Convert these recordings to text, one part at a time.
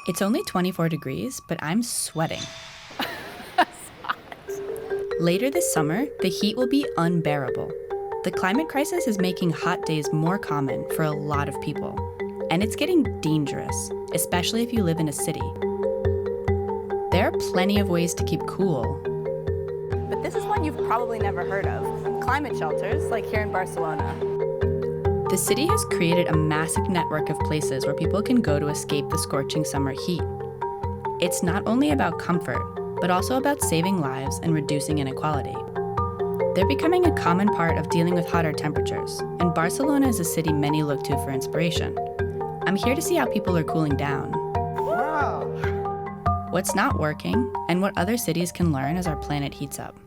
It's only 24 degrees, but I'm sweating. Later this summer, the heat will be unbearable. The climate crisis is making hot days more common for a lot of people. And it's getting dangerous, especially if you live in a city. There are plenty of ways to keep cool. But this is one you've probably never heard of. Climate shelters, like here in Barcelona. The city has created a massive network of places where people can go to escape the scorching summer heat. It's not only about comfort, but also about saving lives and reducing inequality. They're becoming a common part of dealing with hotter temperatures, and Barcelona is a city many look to for inspiration. I'm here to see how people are cooling down. Wow! What's not working, and what other cities can learn as our planet heats up.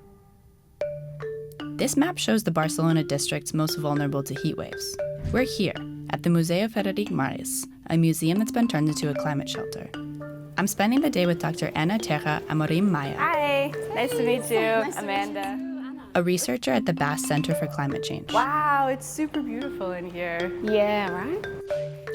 This map shows the Barcelona districts most vulnerable to heat waves. We're here, at the Museu Frederic Marès, a museum that's been turned into a climate shelter. I'm spending the day with Dr. Ana Terra Amorim Maya. Hi, nice to meet you, Amanda. A researcher at the Basque Center for Climate Change. Wow, it's super beautiful in here. Yeah, right?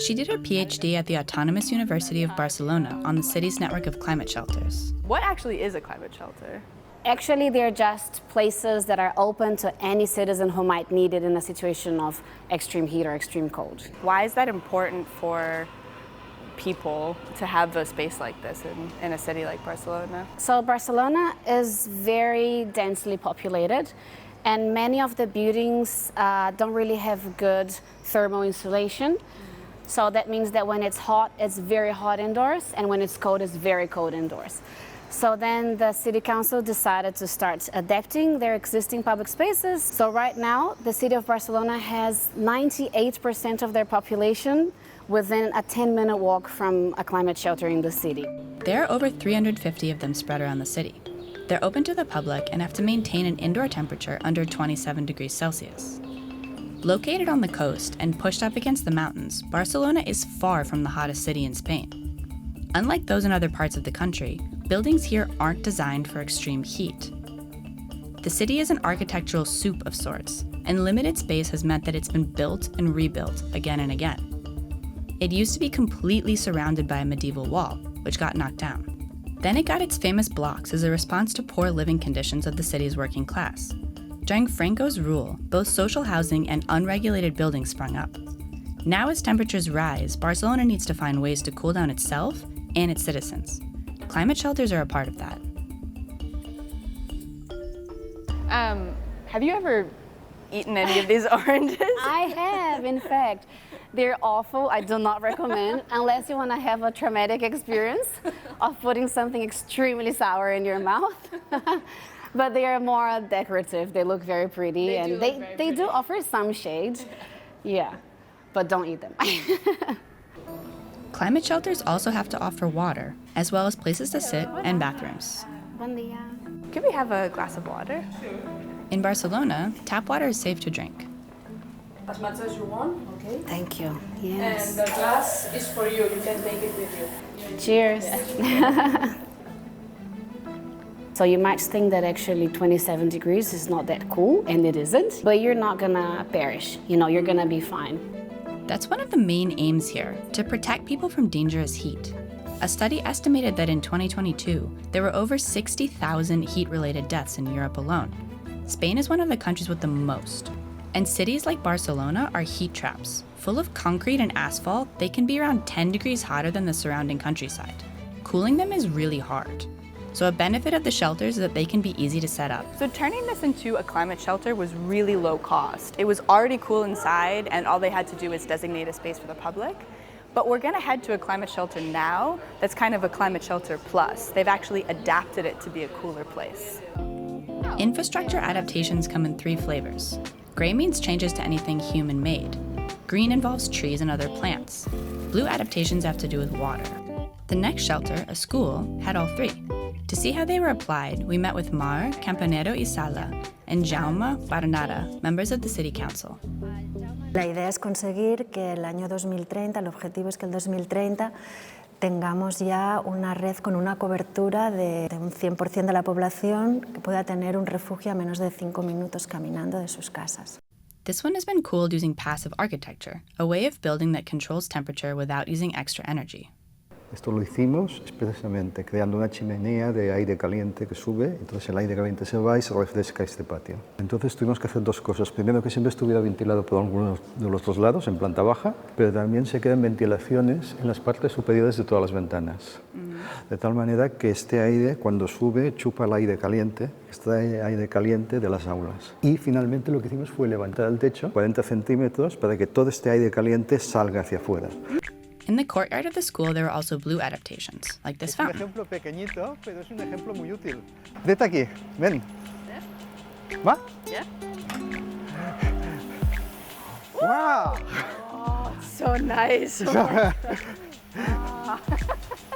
She did her PhD at the Autonomous University of Barcelona on the city's network of climate shelters. What actually is a climate shelter? Actually, they're just places that are open to any citizen who might need it in a situation of extreme heat or extreme cold. Why is that important for people to have a space like this in a city like Barcelona? So Barcelona is very densely populated, and many of the buildings don't really have good thermal insulation. So that means that when it's hot, it's very hot indoors, and when it's cold, it's very cold indoors. So then the city council decided to start adapting their existing public spaces. So right now, the city of Barcelona has 98% of their population within a 10-minute walk from a climate shelter in the city. There are over 350 of them spread around the city. They're open to the public and have to maintain an indoor temperature under 27 degrees Celsius. Located on the coast and pushed up against the mountains, Barcelona is far from the hottest city in Spain. Unlike those in other parts of the country, buildings here aren't designed for extreme heat. The city is an architectural soup of sorts, and limited space has meant that it's been built and rebuilt again and again. It used to be completely surrounded by a medieval wall, which got knocked down. Then it got its famous blocks as a response to poor living conditions of the city's working class. During Franco's rule, both social housing and unregulated buildings sprung up. Now as temperatures rise, Barcelona needs to find ways to cool down itself and its citizens. Climate shelters are a part of that. Have you ever eaten any of these oranges? I have, in fact. They're awful. I do not recommend, unless you want to have a traumatic experience of putting something extremely sour in your mouth. But they are more decorative. They look very pretty, they do offer some shade. Yeah, but don't eat them. Climate shelters also have to offer water, as well as places to sit and bathrooms. Buen día. Can we have a glass of water? In Barcelona, tap water is safe to drink. As much as you want, okay? Thank you. Yes. And the glass is for you. You can take it with you. Cheers. So you might think that actually 27 degrees is not that cool, and it isn't, but you're not gonna perish. You know, you're gonna be fine. That's one of the main aims here, to protect people from dangerous heat. A study estimated that in 2022, there were over 60,000 heat-related deaths in Europe alone. Spain is one of the countries with the most. And cities like Barcelona are heat traps. Full of concrete and asphalt, they can be around 10 degrees hotter than the surrounding countryside. Cooling them is really hard. So a benefit of the shelters is that they can be easy to set up. So turning this into a climate shelter was really low cost. It was already cool inside, and all they had to do was designate a space for the public. But we're gonna head to a climate shelter now that's kind of a climate shelter plus. They've actually adapted it to be a cooler place. Infrastructure adaptations come in 3 flavors. Gray means changes to anything human-made. Green involves trees and other plants. Blue adaptations have to do with water. The next shelter, a school, had all 3. To see how they were applied, we met with Mar, Campanero y Sala, and Jaume Barnada, members of the City Council. La idea es conseguir que el año 2030, el objetivo es que el 2030 tengamos ya una red con una cobertura de un 100% de la población que pueda tener un refugio a menos de 5 minutos caminando de sus casas. This one has been cooled using passive architecture, a way of building that controls temperature without using extra energy. Esto lo hicimos precisamente creando una chimenea de aire caliente que sube, entonces el aire caliente se va y se refresca este patio. Entonces tuvimos que hacer dos cosas. Primero, que siempre estuviera ventilado por algunos de los dos lados, en planta baja, pero también se quedan ventilaciones en las partes superiores de todas las ventanas. De tal manera que este aire, cuando sube, chupa el aire caliente, extrae aire caliente de las aulas. Y finalmente lo que hicimos fue levantar el techo 40 centímetros para que todo este aire caliente salga hacia afuera. In the courtyard of the school, there were also blue adaptations, like this Es un fountain. ejemplo pequeñito, pero es un ejemplo muy útil. Vete aquí, ven. ¿Va? Yeah. ¡Wow! So nice.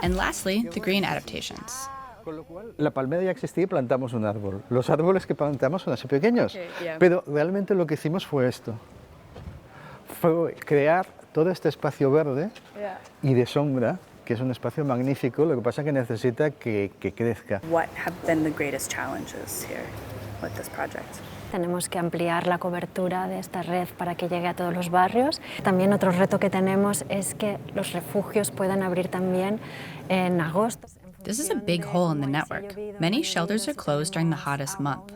And lastly, the green adaptations. Con lo cual, la palmera ya existía y plantamos un árbol. Los árboles que plantamos son así pequeños, Okay, yeah. pero realmente lo que hicimos fue esto. Fue crear todo este espacio verde Yeah. y de sombra, que es un espacio magnífico, lo que pasa es que necesita que crezca. What have been the greatest challenges here with this project? Tenemos que ampliar la cobertura de esta red para que llegue a todos los barrios. También otro reto que tenemos es que los refugios puedan abrir también en agosto. This is a big hole in the network. Many shelters are closed during the hottest month.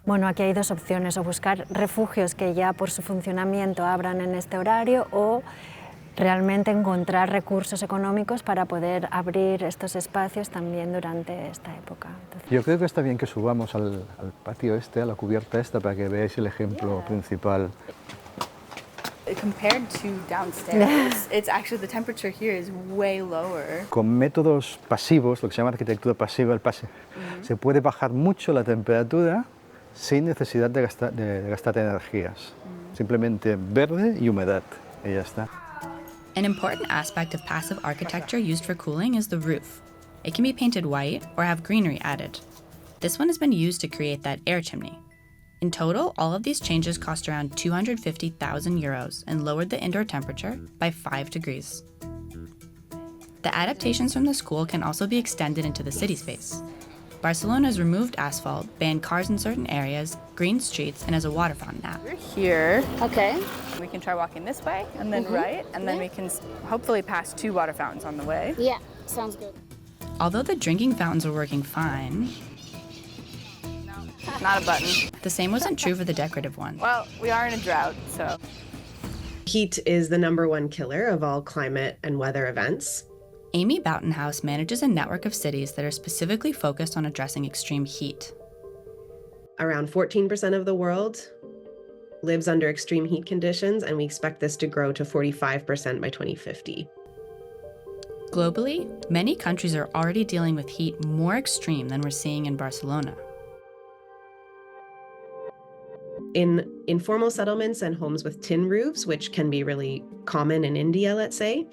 Bueno, aquí hay dos opciones, o buscar refugios que ya por su funcionamiento abran en este horario o realmente encontrar recursos económicos para poder abrir estos espacios también durante esta época. Entonces, Yo creo que está bien que subamos al patio este, a la cubierta esta, para que veáis el ejemplo principal. Compared to downstairs, it's actually the temperature here is way lower. Con métodos pasivos, lo que se llama arquitectura pasiva, el pase, se puede bajar mucho la temperatura sin necesidad de gastar energías. Simplemente verde y humedad, y ya está. An important aspect of passive architecture used for cooling is the roof. It can be painted white or have greenery added. This one has been used to create that air chimney. In total, all of these changes cost around 250,000 euros and lowered the indoor temperature by 5 degrees. The adaptations from the school can also be extended into the city space. Barcelona's removed asphalt, banned cars in certain areas, green streets, and has a water fountain now. We're here. Okay. We can try walking this way and then right, and then we can hopefully pass 2 water fountains on the way. Yeah, sounds good. Although the drinking fountains are working fine, Not a button. the same wasn't true for the decorative one. Well, we are in a drought, so. Heat is the #1 killer of all climate and weather events. Amy Boughtonhouse manages a network of cities that are specifically focused on addressing extreme heat. Around 14% of the world lives under extreme heat conditions, and we expect this to grow to 45% by 2050. Globally, many countries are already dealing with heat more extreme than we're seeing in Barcelona. In informal settlements and homes with tin roofs, which can be really common in India, let's say,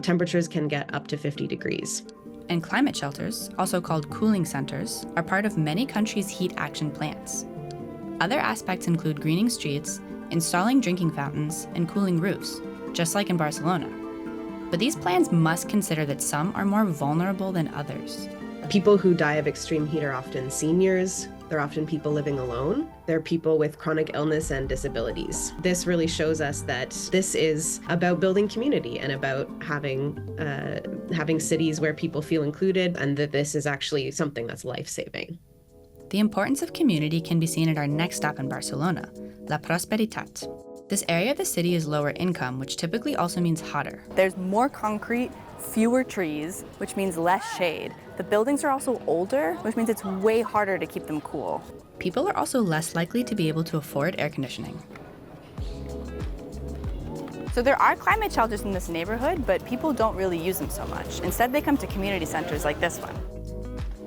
temperatures can get up to 50 degrees. And climate shelters, also called cooling centers, are part of many countries' heat action plans. Other aspects include greening streets, installing drinking fountains, and cooling roofs, just like in Barcelona. But these plans must consider that some are more vulnerable than others. People who die of extreme heat are often seniors. They're often people living alone. They're people with chronic illness and disabilities. This really shows us that this is about building community and about having cities where people feel included, and that this is actually something that's life-saving. The importance of community can be seen at our next stop in Barcelona, La Prosperitat. This area of the city is lower income, which typically also means hotter. There's more concrete, fewer trees, which means less shade. The buildings are also older, which means it's way harder to keep them cool. People are also less likely to be able to afford air conditioning. So there are climate shelters in this neighborhood, but people don't really use them so much. Instead, they come to community centers like this one.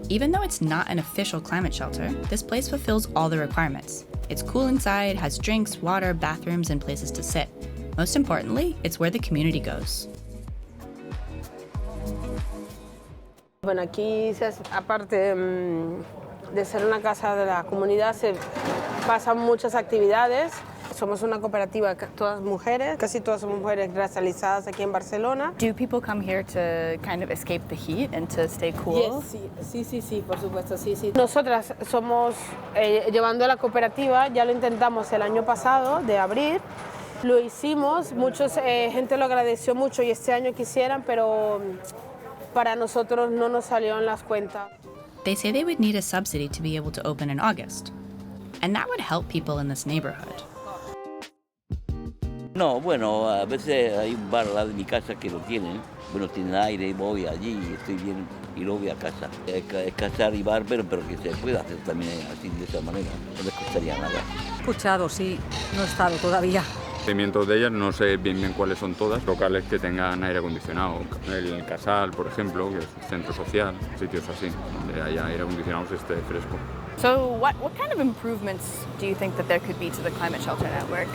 Even though it's not an official climate shelter, this place fulfills all the requirements. It's cool inside, has drinks, water, bathrooms, and places to sit. Most importantly, it's where the community goes. Bueno, aquí, aparte de ser una casa de la comunidad, se pasan muchas actividades. Somos una cooperativa, todas mujeres, casi todas somos mujeres racializadas aquí en Barcelona. Do people come here to kind of escape the heat and to stay cool? Yes, sí, por supuesto, sí. Nosotras somos, llevando la cooperativa, ya lo intentamos el año pasado de abrir, Lo hicimos, gente lo agradeció mucho y este año quisieran, pero para nosotros no nos salió en las cuentas. They say they would need a subsidy to be able to open in August. And that would help people in this neighborhood. No, bueno, a veces hay un bar al lado de mi casa que lo tienen. Bueno, tienen aire, voy allí, estoy bien y luego voy a casa. Es casa y bar, pero que se puede hacer también así, de esa manera. No les costaría nada. He escuchado, sí. No he estado todavía. Conocimientos de ellas, no sé bien cuáles son todas. Locales que tengan aire acondicionado. El Casal, por ejemplo, que es un centro social, sitios así, donde haya aire acondicionado se esté fresco. So what kind of improvements do you think that there could be to the climate shelter network?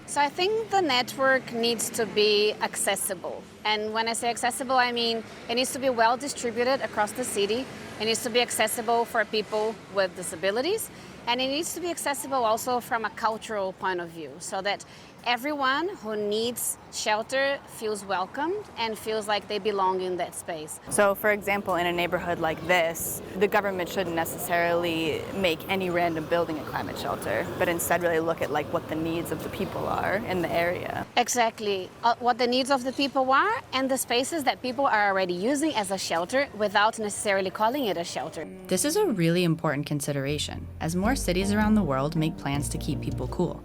So I think the network needs to be accessible. And when I say accessible, I mean it needs to be well distributed across the city. It needs to be accessible for people with disabilities. And it needs to be accessible also from a cultural point of view, so that everyone who needs shelter feels welcomed and feels like they belong in that space. So for example, in a neighborhood like this, the government shouldn't necessarily make any random building a climate shelter, but instead really look at like what the needs of the people are in the area. Exactly, what the needs of the people are and the spaces that people are already using as a shelter without necessarily calling it a shelter. This is a really important consideration as more cities around the world make plans to keep people cool.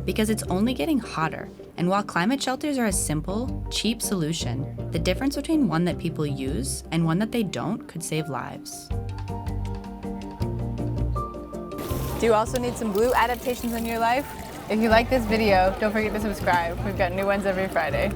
Because it's only getting hotter, and while climate shelters are a simple, cheap solution, the difference between one that people use and one that they don't could save lives. Do you also need some blue adaptations in your life? If you like this video, don't forget to subscribe. We've got new ones every Friday.